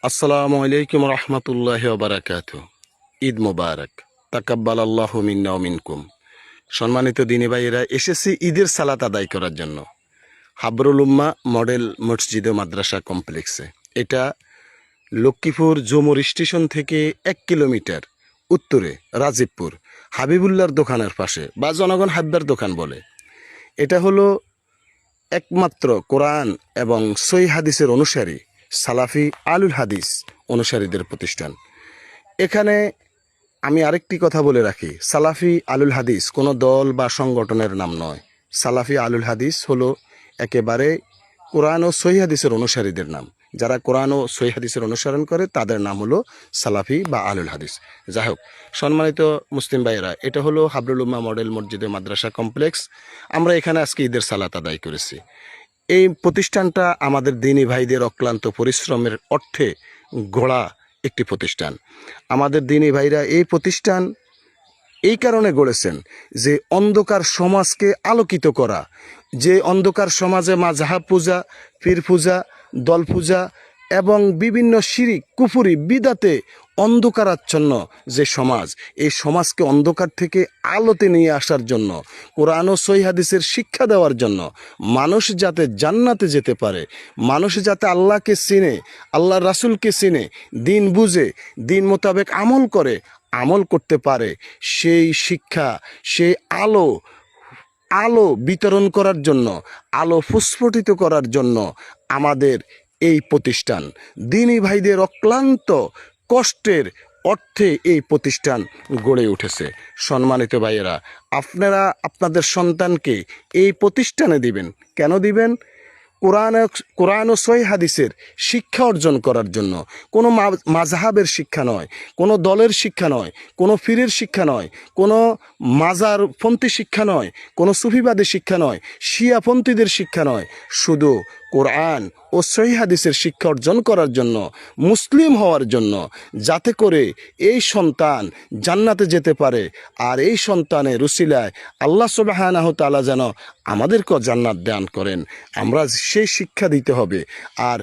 আসসালামু আলাইকুম রহমতুল্লাহি ওয়া বারাকাতুহু। ঈদ মোবারক, তাকাব্বাল আল্লাহু মিন্না ওয়া মিনকুম। সম্মানিত দিনী ভাইয়েরা, এসেছি ঈদের সালাত আদায় করার জন্য হাবরুল উম্মাহ মডেল মসজিদ ও মাদ্রাসা কমপ্লেক্সে। এটা লক্ষ্মীপুর জমুর স্টেশন থেকে 1 কিলোমিটার উত্তরে রাজীবপুর হাবিবুল্লাহর দোকানের পাশে, বা জনগণ হাব্বার দোকান বলে। এটা হলো একমাত্র কোরআন এবং সহিহ হাদিসের অনুসারী সালাফি আলুল হাদিস অনুসারীদের প্রতিষ্ঠান। এখানে আমি আরেকটি কথা বলে রাখি, সালাফি আলুল হাদিস কোনো দল বা সংগঠনের নাম নয়। সালাফি আলুল হাদিস হলো একেবারে কোরআন ও সহিহ হাদিসের অনুসারীদের নাম। যারা কোরআন ও সহিহ হাদিসের অনুসরণ করে তাদের নাম হলো সালাফি বা আলুল হাদিস। যাই হোক, সম্মানিত মুসলিম ভাইয়েরা, এটা হলো হাবরুল উম্মাহ মডেল মসজিদে মাদ্রাসা কমপ্লেক্স। আমরা এখানে আজকে ঈদের সালাত আদায় করেছি। এই প্রতিষ্ঠানটা আমাদের দিনী ভাইদের অক্লান্ত পরিশ্রমের অর্থে গড়া একটি প্রতিষ্ঠান। আমাদের দিনী ভাইরা এই প্রতিষ্ঠান এই কারণে গড়েছেন যে অন্ধকার সমাজকে আলোকিত করা। যে অন্ধকার সমাজে মাযহাব পূজা, পীর পূজা, দল পূজা এবং বিভিন্ন শিরিক, কুফরি, বিদাতে অন্ধকারাচ্ছন্ন যে সমাজ, এই সমাজকে অন্ধকার থেকে আলোতে নিয়ে আসার জন্য, কোরআন ও সহিহ হাদিসের শিক্ষা দেওয়ার জন্য, মানুষ যাতে জান্নাতে যেতে পারে, মানুষ যাতে আল্লাহকে চিনে, আল্লাহর রাসূলকে চিনে, দিন বুঝে, দিন মোতাবেক আমল করতে পারে, সেই শিক্ষা, সেই আলো বিতরণ করার জন্য, আলো প্রস্ফুটিত করার জন্য আমাদের এই প্রতিষ্ঠান, দিনী ভাইদের অক্লান্ত কষ্টের অর্থে এই প্রতিষ্ঠান গড়ে উঠেছে। সম্মানিত ভাইয়েরা, আপনারা আপনাদের সন্তানকে এই প্রতিষ্ঠানে দিবেন। কেন দিবেন? কোরআন ও সহিহ হাদিসের শিক্ষা অর্জন করার জন্য। কোনো মাযহাবের শিক্ষা নয়, কোনো দলের শিক্ষা নয়, কোনো পীরের শিক্ষা নয়, কোনো মাজারপন্থী শিক্ষা নয়, কোনো সুফিবাদী শিক্ষা নয়, শিয়াপন্থীদের শিক্ষা নয়। শুধু কোরআন ও সহিহ হাদিসের শিক্ষা অর্জন করার জন্য, মুসলিম হওয়ার জন্য, যাতে করে এই সন্তান জান্নাতে যেতে পারে। আর এই সন্তানের উসিলায় আল্লাহ সুবহানাহু ওয়া তাআলা যেন আমাদেরকেও জান্নাত দান করেন, আমরা সেই শিক্ষা দিতে হবে। আর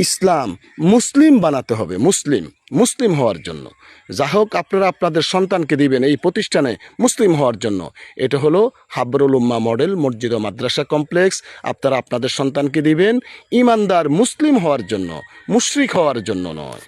ইসলাম মুসলিম বানাতে হবে, মুসলিম হওয়ার জন্য। যা হোক, আপনারা আপনাদের সন্তানকে দিবেন এই প্রতিষ্ঠানে মুসলিম হওয়ার জন্য। এটা হলো হাবরুল উম্মাহ মডেল মসজিদ ও মাদ্রাসা কমপ্লেক্স। আপনারা আপনাদের সন্তানকে দিবেন ইমানদার মুসলিম হওয়ার জন্য, মুশরিক হওয়ার জন্য নয়।